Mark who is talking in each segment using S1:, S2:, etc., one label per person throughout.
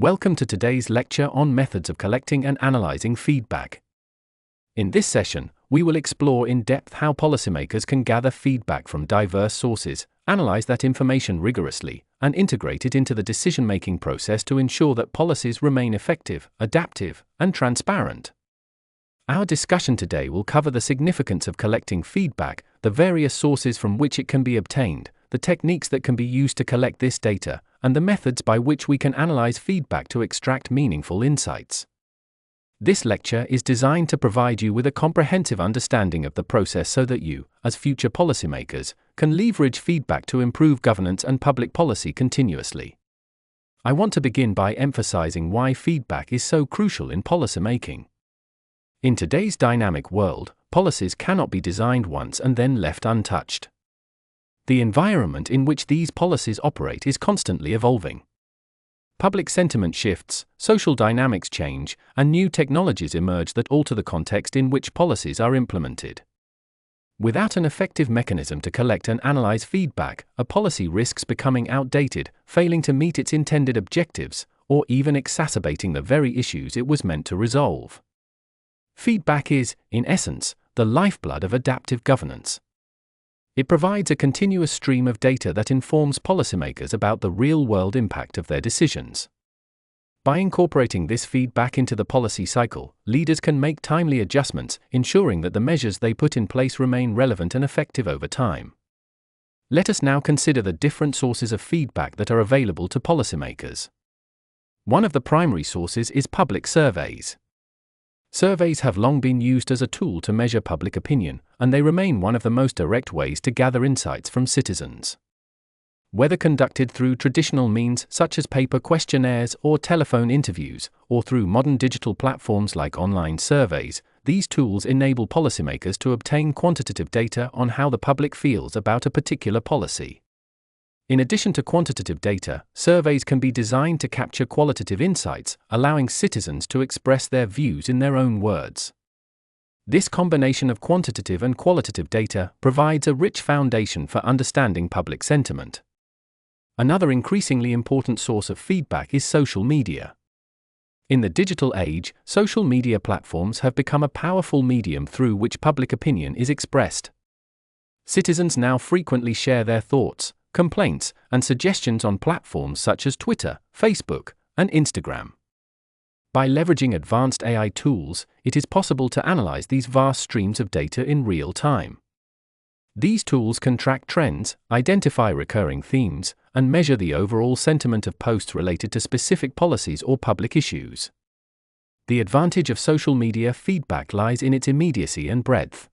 S1: Welcome to today's lecture on methods of collecting and analyzing feedback. In this session, we will explore in depth how policymakers can gather feedback from diverse sources, analyze that information rigorously, and integrate it into the decision-making process to ensure that policies remain effective, adaptive, and transparent. Our discussion today will cover the significance of collecting feedback, the various sources from which it can be obtained, the techniques that can be used to collect this data, and the methods by which we can analyze feedback to extract meaningful insights. This lecture is designed to provide you with a comprehensive understanding of the process so that you, as future policymakers, can leverage feedback to improve governance and public policy continuously. I want to begin by emphasizing why feedback is so crucial in policymaking. In today's dynamic world, policies cannot be designed once and then left untouched. The environment in which these policies operate is constantly evolving. Public sentiment shifts, social dynamics change, and new technologies emerge that alter the context in which policies are implemented. Without an effective mechanism to collect and analyze feedback, a policy risks becoming outdated, failing to meet its intended objectives, or even exacerbating the very issues it was meant to resolve. Feedback is, in essence, the lifeblood of adaptive governance. It provides a continuous stream of data that informs policymakers about the real-world impact of their decisions. By incorporating this feedback into the policy cycle, leaders can make timely adjustments, ensuring that the measures they put in place remain relevant and effective over time. Let us now consider the different sources of feedback that are available to policymakers. One of the primary sources is public surveys. Surveys have long been used as a tool to measure public opinion, and they remain one of the most direct ways to gather insights from citizens. Whether conducted through traditional means such as paper questionnaires or telephone interviews, or through modern digital platforms like online surveys, these tools enable policymakers to obtain quantitative data on how the public feels about a particular policy. In addition to quantitative data, surveys can be designed to capture qualitative insights, allowing citizens to express their views in their own words. This combination of quantitative and qualitative data provides a rich foundation for understanding public sentiment. Another increasingly important source of feedback is social media. In the digital age, social media platforms have become a powerful medium through which public opinion is expressed. Citizens now frequently share their thoughts, complaints, and suggestions on platforms such as Twitter, Facebook, and Instagram. By leveraging advanced AI tools, it is possible to analyze these vast streams of data in real time. These tools can track trends, identify recurring themes, and measure the overall sentiment of posts related to specific policies or public issues. The advantage of social media feedback lies in its immediacy and breadth.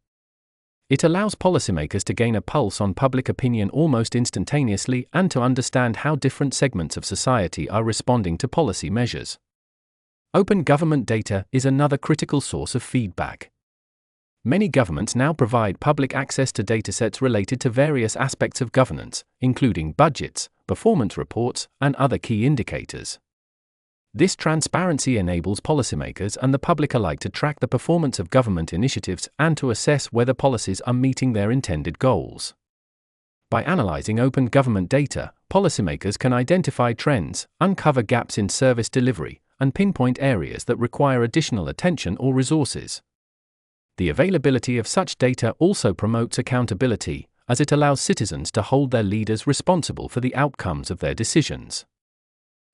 S1: It allows policymakers to gain a pulse on public opinion almost instantaneously and to understand how different segments of society are responding to policy measures. Open government data is another critical source of feedback. Many governments now provide public access to datasets related to various aspects of governance, including budgets, performance reports, and other key indicators. This transparency enables policymakers and the public alike to track the performance of government initiatives and to assess whether policies are meeting their intended goals. By analyzing open government data, policymakers can identify trends, uncover gaps in service delivery, and pinpoint areas that require additional attention or resources. The availability of such data also promotes accountability, as it allows citizens to hold their leaders responsible for the outcomes of their decisions.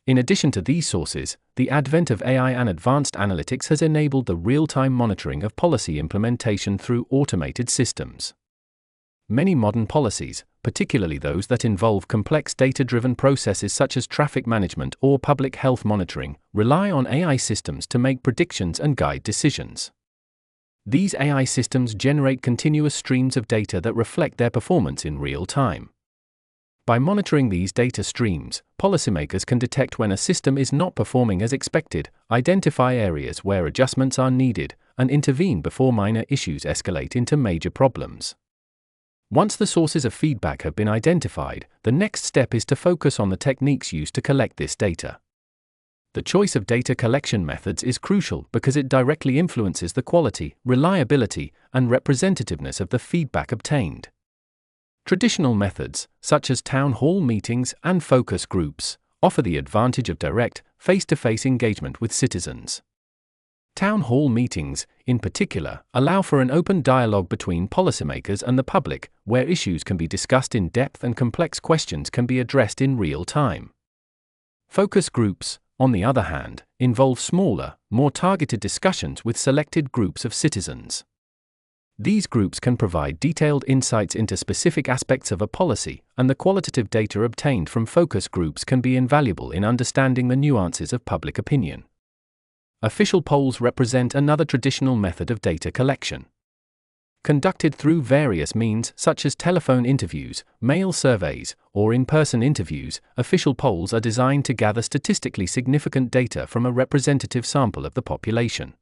S1: In addition to these sources, the advent of AI and advanced analytics has enabled the real-time monitoring of policy implementation through automated systems. Many modern policies, particularly those that involve complex data-driven processes such as traffic management or public health monitoring, rely on AI systems to make predictions and guide decisions. These AI systems generate continuous streams of data that reflect their performance in real time. By monitoring these data streams, policymakers can detect when a system is not performing as expected, identify areas where adjustments are needed, and intervene before minor issues escalate into major problems. Once the sources of feedback have been identified, the next step is to focus on the techniques used to collect this data. The choice of data collection methods is crucial because it directly influences the quality, reliability, and representativeness of the feedback obtained. Traditional methods, such as town hall meetings and focus groups, offer the advantage of direct, face-to-face engagement with citizens. Town hall meetings, in particular, allow for an open dialogue between policymakers and the public, where issues can be discussed in depth and complex questions can be addressed in real time. Focus groups, on the other hand, involve smaller, more targeted discussions with selected groups of citizens. These groups can provide detailed insights into specific aspects of a policy, and the qualitative data obtained from focus groups can be invaluable in understanding the nuances of public opinion. Official polls represent another traditional method of data collection. Conducted through various means such as telephone interviews, mail surveys, or in-person interviews, official polls are designed to gather statistically significant data from a representative sample of the population.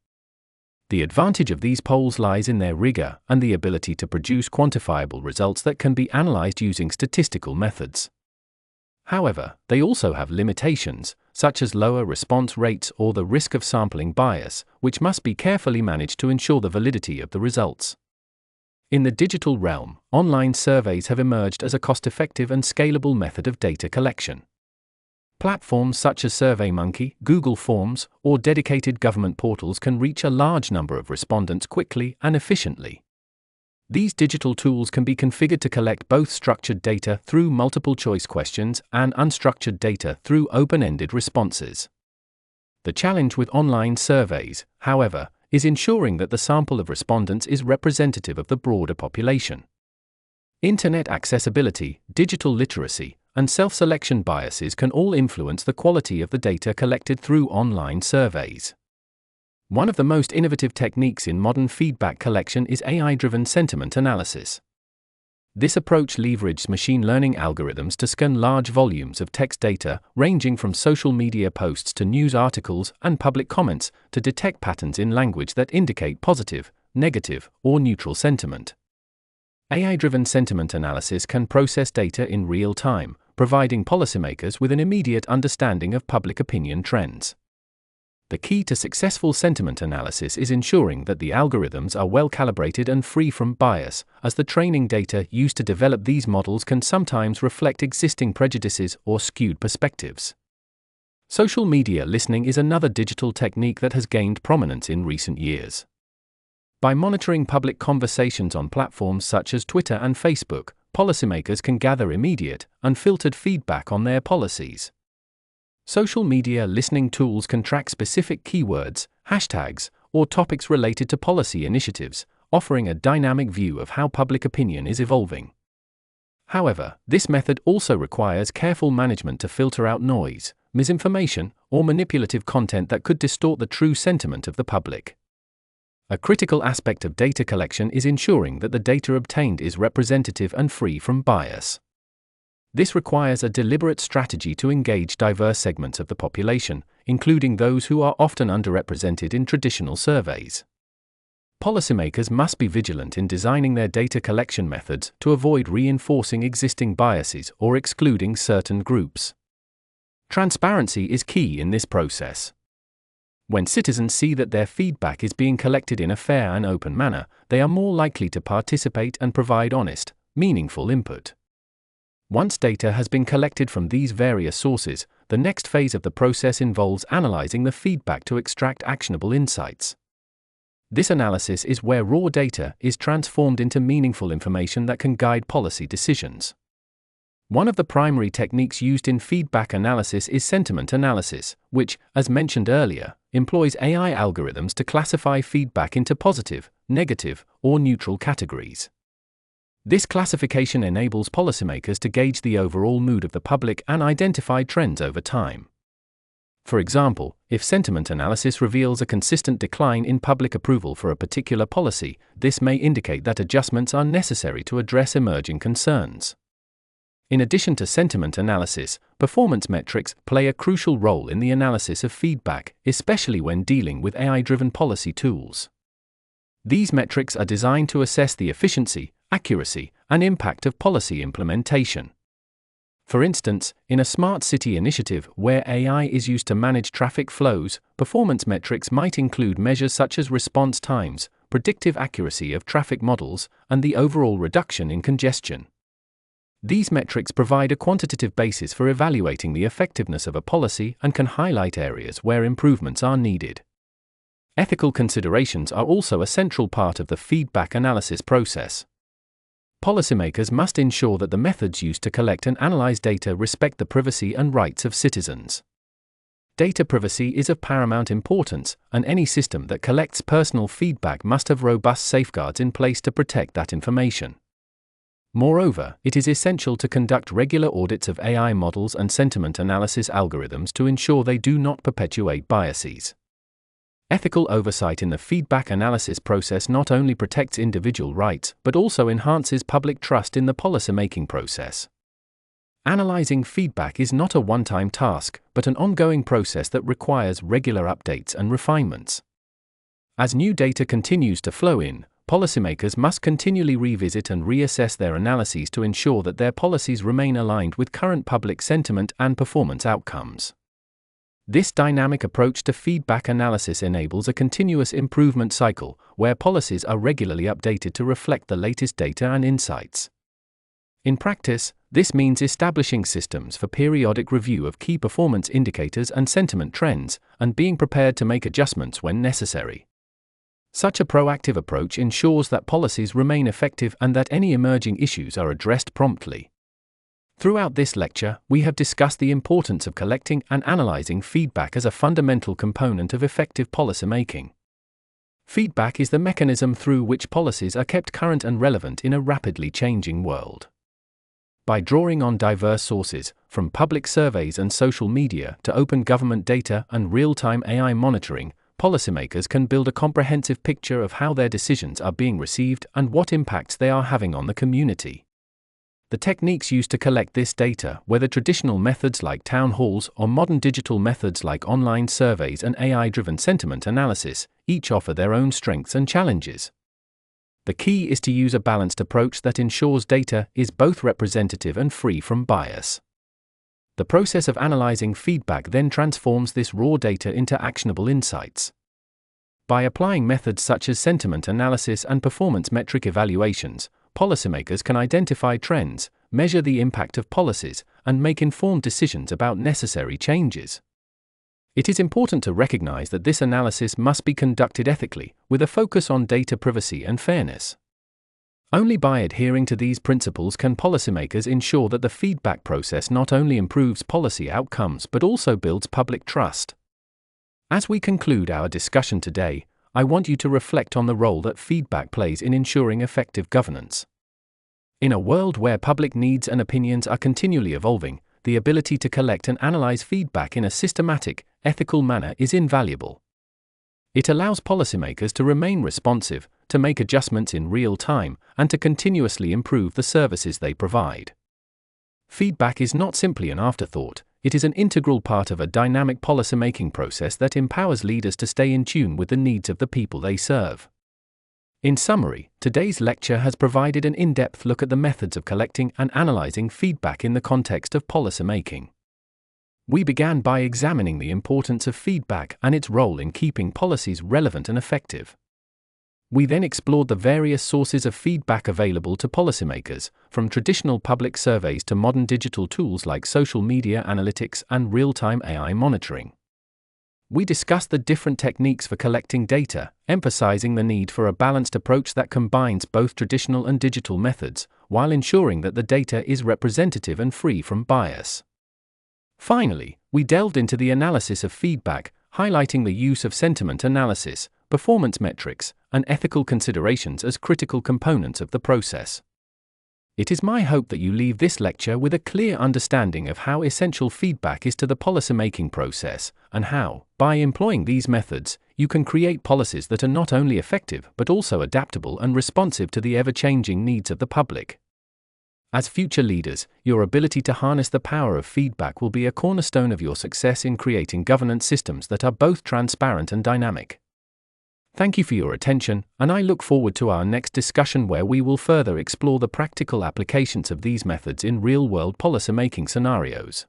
S1: The advantage of these polls lies in their rigor and the ability to produce quantifiable results that can be analyzed using statistical methods. However, they also have limitations, such as lower response rates or the risk of sampling bias, which must be carefully managed to ensure the validity of the results. In the digital realm, online surveys have emerged as a cost-effective and scalable method of data collection. Platforms such as SurveyMonkey, Google Forms, or dedicated government portals can reach a large number of respondents quickly and efficiently. These digital tools can be configured to collect both structured data through multiple-choice questions and unstructured data through open-ended responses. The challenge with online surveys, however, is ensuring that the sample of respondents is representative of the broader population. Internet accessibility, digital literacy, and self-selection biases can all influence the quality of the data collected through online surveys. One of the most innovative techniques in modern feedback collection is AI-driven sentiment analysis. This approach leverages machine learning algorithms to scan large volumes of text data, ranging from social media posts to news articles and public comments, to detect patterns in language that indicate positive, negative, or neutral sentiment. AI-driven sentiment analysis can process data in real time, providing policymakers with an immediate understanding of public opinion trends. The key to successful sentiment analysis is ensuring that the algorithms are well calibrated and free from bias, as the training data used to develop these models can sometimes reflect existing prejudices or skewed perspectives. Social media listening is another digital technique that has gained prominence in recent years. By monitoring public conversations on platforms such as Twitter and Facebook, policymakers can gather immediate, unfiltered feedback on their policies. Social media listening tools can track specific keywords, hashtags, or topics related to policy initiatives, offering a dynamic view of how public opinion is evolving. However, this method also requires careful management to filter out noise, misinformation, or manipulative content that could distort the true sentiment of the public. A critical aspect of data collection is ensuring that the data obtained is representative and free from bias. This requires a deliberate strategy to engage diverse segments of the population, including those who are often underrepresented in traditional surveys. Policymakers must be vigilant in designing their data collection methods to avoid reinforcing existing biases or excluding certain groups. Transparency is key in this process. When citizens see that their feedback is being collected in a fair and open manner, they are more likely to participate and provide honest, meaningful input. Once data has been collected from these various sources, the next phase of the process involves analyzing the feedback to extract actionable insights. This analysis is where raw data is transformed into meaningful information that can guide policy decisions. One of the primary techniques used in feedback analysis is sentiment analysis, which, as mentioned earlier, employs AI algorithms to classify feedback into positive, negative, or neutral categories. This classification enables policymakers to gauge the overall mood of the public and identify trends over time. For example, if sentiment analysis reveals a consistent decline in public approval for a particular policy, this may indicate that adjustments are necessary to address emerging concerns. In addition to sentiment analysis, performance metrics play a crucial role in the analysis of feedback, especially when dealing with AI-driven policy tools. These metrics are designed to assess the efficiency, accuracy, and impact of policy implementation. For instance, in a smart city initiative where AI is used to manage traffic flows, performance metrics might include measures such as response times, predictive accuracy of traffic models, and the overall reduction in congestion. These metrics provide a quantitative basis for evaluating the effectiveness of a policy and can highlight areas where improvements are needed. Ethical considerations are also a central part of the feedback analysis process. Policymakers must ensure that the methods used to collect and analyze data respect the privacy and rights of citizens. Data privacy is of paramount importance, and any system that collects personal feedback must have robust safeguards in place to protect that information. Moreover, it is essential to conduct regular audits of AI models and sentiment analysis algorithms to ensure they do not perpetuate biases. Ethical oversight in the feedback analysis process not only protects individual rights but also enhances public trust in the policymaking process. Analyzing feedback is not a one-time task, but an ongoing process that requires regular updates and refinements. As new data continues to flow in, policymakers must continually revisit and reassess their analyses to ensure that their policies remain aligned with current public sentiment and performance outcomes. This dynamic approach to feedback analysis enables a continuous improvement cycle, where policies are regularly updated to reflect the latest data and insights. In practice, this means establishing systems for periodic review of key performance indicators and sentiment trends, and being prepared to make adjustments when necessary. Such a proactive approach ensures that policies remain effective and that any emerging issues are addressed promptly. Throughout this lecture, we have discussed the importance of collecting and analyzing feedback as a fundamental component of effective policymaking. Feedback is the mechanism through which policies are kept current and relevant in a rapidly changing world. By drawing on diverse sources, from public surveys and social media to open government data and real-time AI monitoring, policymakers can build a comprehensive picture of how their decisions are being received and what impacts they are having on the community. The techniques used to collect this data, whether traditional methods like town halls or modern digital methods like online surveys and AI-driven sentiment analysis, each offer their own strengths and challenges. The key is to use a balanced approach that ensures data is both representative and free from bias. The process of analyzing feedback then transforms this raw data into actionable insights. By applying methods such as sentiment analysis and performance metric evaluations, policymakers can identify trends, measure the impact of policies, and make informed decisions about necessary changes. It is important to recognize that this analysis must be conducted ethically, with a focus on data privacy and fairness. Only by adhering to these principles can policymakers ensure that the feedback process not only improves policy outcomes but also builds public trust. As we conclude our discussion today, I want you to reflect on the role that feedback plays in ensuring effective governance. In a world where public needs and opinions are continually evolving, the ability to collect and analyze feedback in a systematic, ethical manner is invaluable. It allows policymakers to remain responsive, to make adjustments in real time, and to continuously improve the services they provide. Feedback is not simply an afterthought, it is an integral part of a dynamic policymaking process that empowers leaders to stay in tune with the needs of the people they serve. In summary, today's lecture has provided an in-depth look at the methods of collecting and analyzing feedback in the context of policymaking. We began by examining the importance of feedback and its role in keeping policies relevant and effective. We then explored the various sources of feedback available to policymakers, from traditional public surveys to modern digital tools like social media analytics and real-time AI monitoring. We discussed the different techniques for collecting data, emphasizing the need for a balanced approach that combines both traditional and digital methods, while ensuring that the data is representative and free from bias. Finally, we delved into the analysis of feedback, highlighting the use of sentiment analysis, performance metrics, and ethical considerations as critical components of the process. It is my hope that you leave this lecture with a clear understanding of how essential feedback is to the policymaking process, and how, by employing these methods, you can create policies that are not only effective but also adaptable and responsive to the ever-changing needs of the public. As future leaders, your ability to harness the power of feedback will be a cornerstone of your success in creating governance systems that are both transparent and dynamic. Thank you for your attention, and I look forward to our next discussion where we will further explore the practical applications of these methods in real-world policymaking scenarios.